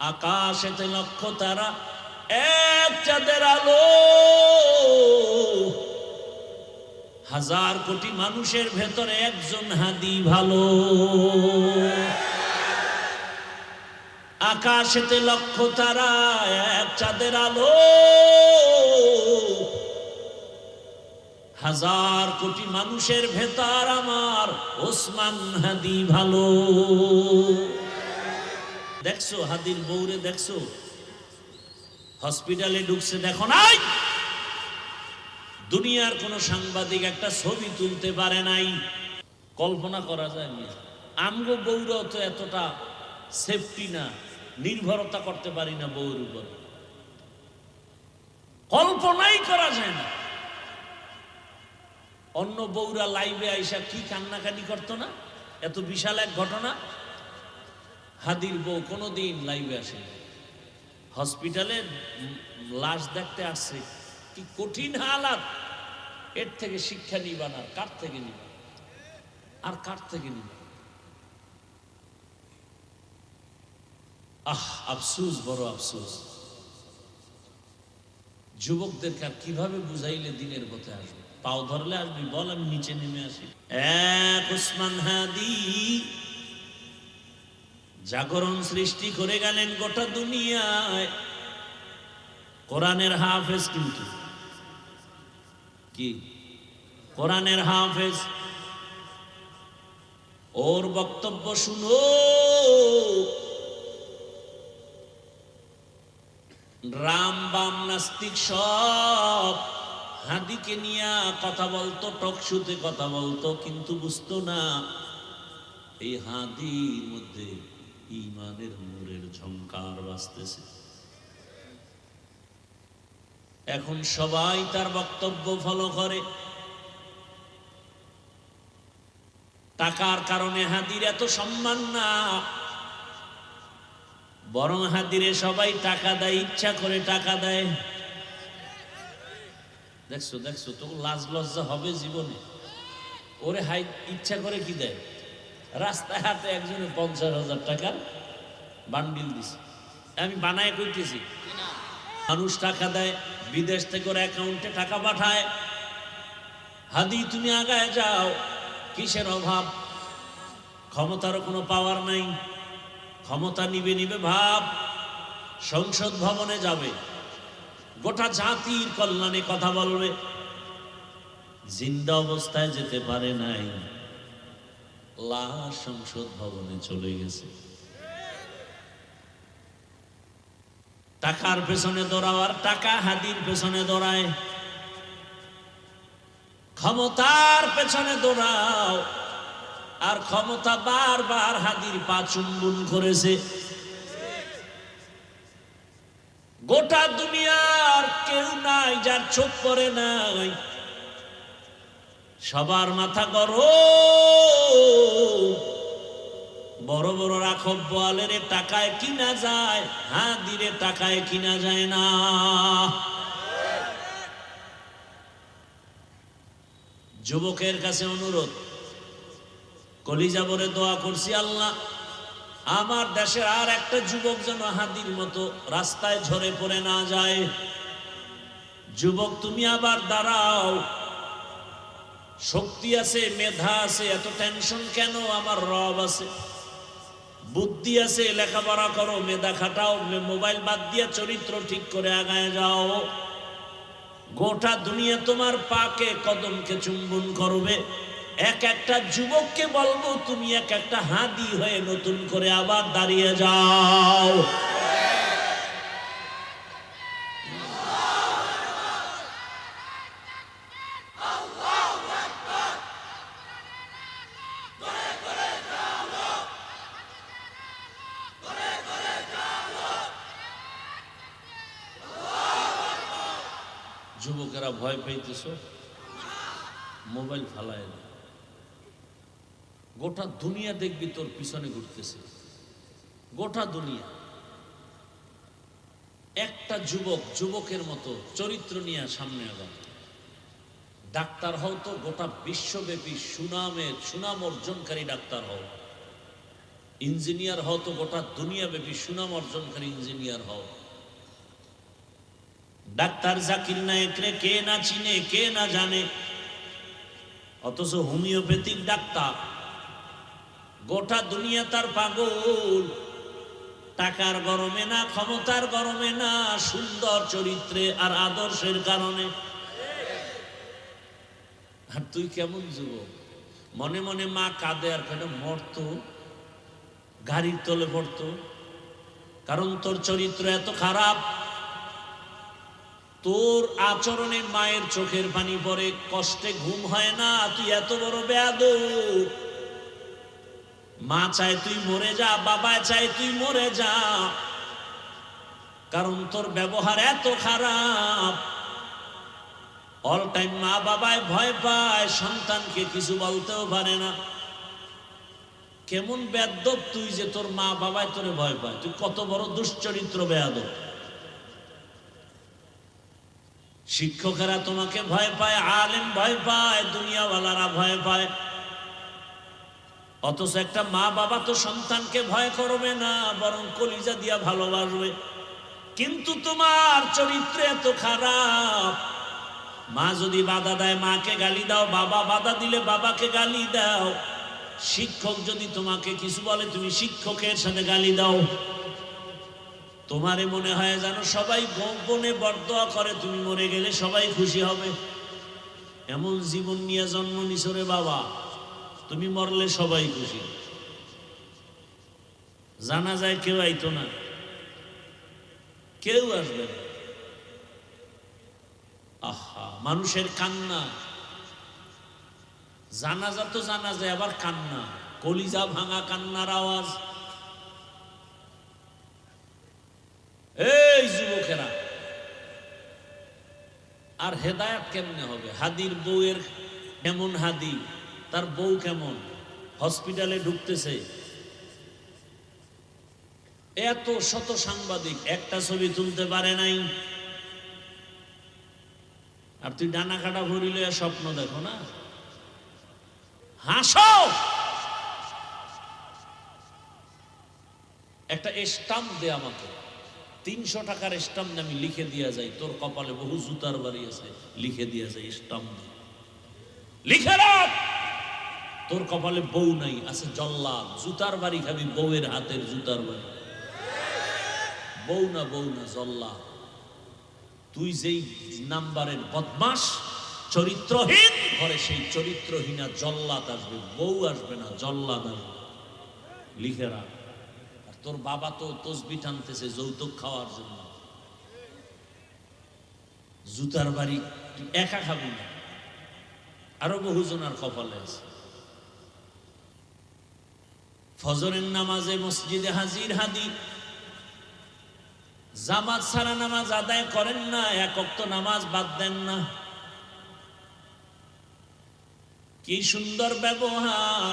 আকাশেতে লক্ষ তারা, এক চাঁদের আলো, হাজার কোটি মানুষের ভেতরে একজন হাদি ভালো। আকাশেতে লক্ষ তারা, এক চাঁদের আলো, হাজার কোটি মানুষের ভেতর আমার ওসমান হাদি ভালো। দেখছো হাদির বউরে, দেখছো হসপিটালে ঢুকছে, দেখো নাই? দুনিয়ার কোন সাংবাদিক একটা ছবি তুলতে পারে নাই। কল্পনা করা যায় না। আমগো বউরাও তো এতটা সেফটি না, নির্ভরতা করতে পারি না বউর উপর, কল্পনাই করা যায় না। অন্য বউরা লাইভে আইসা কি কান্নাকাটি করতো না, এত বিশাল এক ঘটনা। হাদির বউ কোনোদিন লাইভে আসে, হসপিটালে লাশ দেখতে আসছে, কি কঠিন হালাত। এর থেকে শিক্ষা নিবা না, কার থেকে নিবা আর কার থেকে নিবা? আফসোস, বড় আফসোস। যুবকদেরকে আর কিভাবে বুঝাইলে দিনের পথে আসবে? পাও ধরলে আসবি, বল আমি নিচে নেমে আসি। এক ওসমান হাদি জাগরণ সৃষ্টি করে গেলেন গোটা দুনিয়ায়। কোরআনের হাফেজ, কিন্তু কি কোরআনের হাফেজ। ওর বক্তব্য শুনো, রাম বাম নাস্তিক সব হাদিকে নিয়ে কথা বলতো, টকশুতে কথা বলতো, কিন্তু বুঝতো না এই হাদির মধ্যে ঈমানের নূরের ঝংকার বাজতেছে। এখন সবাই তার বক্তব্য ফলো করে। টাকার কারণে হাদির এত সম্মান না, বরং হাদিরে সবাই টাকা দেয়, ইচ্ছা করে টাকা দেয়। দেখছো দেখছো, তো লাজ লজ্জা হবে জীবনে? ওরে হাই ইচ্ছা করে কি দেয়? রাস্তায় হাতে একজনে 50,000 টাকার বান্ডিল দিছে, আমি বানায় কইতেছি। মানুষ টাকা দেয়, বিদেশ থেকে ওর অ্যাকাউন্টে টাকা পাঠায়। হাদি তুমি আগায় যাও, কিসের অভাব? ক্ষমতারও কোনো পাওয়ার নাই, ক্ষমতা নিবে নিবে ভাব। সংসদ ভবনে যাবে, গোটা জাতির কল্যাণে কথা বলবে। জিন্দা অবস্থায় যেতে পারে নাই, লাশ সংসদ ভবনে চলে গেছে। টাকার পেছনে দৌড়াও, আর টাকা হাদির পেছনে দৌড়ায়। ক্ষমতার পেছনে দৌড়াও, আর ক্ষমতা বারবার হাদির পা চুম্বন করেছে। গোটা দুনিয়ার কেউ নাই যার চোখ পড়ে নাই, সবার মাথা গরম। বড় বড় রাখব বোয়ালের টাকায় কিনা যায়, হাদিরে টাকায় কিনা যায় না। যুবকের কাছে অনুরোধ, কলিজা ভরে দোয়া করছি, আল্লাহ আমার দেশের আর একটা যুবক যেন হাদির মতো রাস্তায় ঝরে পড়ে না যায়। যুবক তুমি আবার দাঁড়াও, শক্তি আছে, মেধা আছে, এত টেনশন কেন? আমার রব আছে, বুদ্ধি আছে, লেখাপড়া করো, মেধা খাটাও, মোবাইল বাদ দিয়ে চরিত্র ঠিক করে আগায় যাও। গোটা দুনিয়া তোমার পাকে কদমকে চুম্বন করবে। এক একটা যুবককে বলবো, তুমি এক একটা হাদি হয়ে নতুন করে আবার দাঁড়িয়ে যাও। যুবকেরা ভয় পাইতেছ, মোবাইল ফালায়, গোটা দুনিয়া দেখবি তোর পিছনে ঘুরতেছে, গোটা দুনিয়া। একটা যুবক যুবকের মতো চরিত্র নিয়ে সামনে আগাম। ডাক্তার হও তো গোটা বিশ্বব্যাপী সুনাম অর্জনকারী ডাক্তার হও। ইঞ্জিনিয়ার হও তো গোটা দুনিয়াব্যাপী সুনাম অর্জনকারী ইঞ্জিনিয়ার হও। ডাক্তার জাকির নায়েকরে কে না চিনে, কে না জানে, অথচ হোমিওপ্যাথিক ডাক্তার গোটা দুনিয়া তার পাগল। টাকার গরমে না, ক্ষমতার গরমে না, সুন্দর চরিত্রে আর আদর্শের কারণে। আর তুই কেমন যুবক, মনে মনে মা কাঁদে আর কেন মরতো, গাড়ির তলে পড়তো, কারণ তোর চরিত্র এত খারাপ। তোর আচরণে মায়ের চোখের পানি পড়ে, কষ্টে ঘুম হয় না, তুই এত বড় বেয়াদব। মা চায় তুই মরে যা, বাবা চায় তুই মরে যা, কারণ তোর ব্যবহার এত খারাপ। অল টাইম মা বাবায় ভয় পায়, সন্তানকে কিছু বলতেও পারে না। কেমন বেয়াদব তুই যে তোর মা বাবায় তোরে ভয় পায়, তুই কত বড় দুশ্চরিত্র বেয়াদব। শিক্ষকেরা তোমাকে ভয় পায়, আলেম ভয় পায়, দুনিয়াওয়ালারা ভয় পায়, অথচ একটা মা বাবা তো সন্তানকে ভয় করবে না, বরং কলিজা দিয়া ভালোবাসবে। কিন্তু তোমার চরিত্র এত খারাপ, মা যদি বাধা দেয় মাকে গালি দাও, বাবা বাধা দিলে বাবাকে গালি দাও, শিক্ষক যদি তোমাকে কিছু বলে তুমি শিক্ষকের সাথে গালি দাও। তোমারে মনে হয় যেন সবাই গোপনে বরদোয়া করে, তুমি মরে গেলে সবাই খুশি হবে। এমন জীবন নিয়ে জন্ম নিছো রে বাবা, তুমি মরলে সবাই খুশি। জানা যায় কেউ আইতো না, কেউ আসবে না। আহা, মানুষের কান্না, জানাজা তো জানা যায়, আবার কান্না, কলিজা ভাঙা কান্নার আওয়াজ। এই যুবকেরা, আর হেদায়েত কেমনে হবে? হাদির বউয়ের কেমন হাদি, তার বউ কেমন, হসপিটালে ঢুকতেছে, এত শত সাংবাদিক, একটা ছবি তুলতে পারে নাই। আর তুই ডানা কাটা ভরিলে স্বপ্ন দেখো না, হাসো। একটা স্টাম্প দে আমাকে, 300 টাকার স্টাম্প আমি লিখে দিয়া যাই, তোর কপালে বহু জুতার বাড়ি আছে, লিখে দিয়া যাই স্টাম্প দে, লিখে রাখ। তোর কপালে বউ নাই, আছে জল্লাদ, জুতার বাড়ি খাবি, বউয়ের হাতের জুতার বাড়ি। বউ না, বউ না, জল্লাদ। তুই যেই নাম্বারের বদমাস, চরিত্রহীন ঘরে, সেই চরিত্রহীনা জল্লাদ আসবে, বউ আসবে না, জল্লাদ আসবে, লিখে রাখ। আর তোর বাবা তো তসবি টানতেছে যৌতুক খাওয়ার জন্য, জুতার বাড়ি তুই একা খাবি না, আরো বহুজনার কপালে আছে। ফজরের নামাজে মসজিদে হাজির হাদি, জামাত ছাড়া নামাজ আদায় করেন না, এক ওয়াক্ত নামাজ বাদ দেন না। কি সুন্দর ব্যবহার,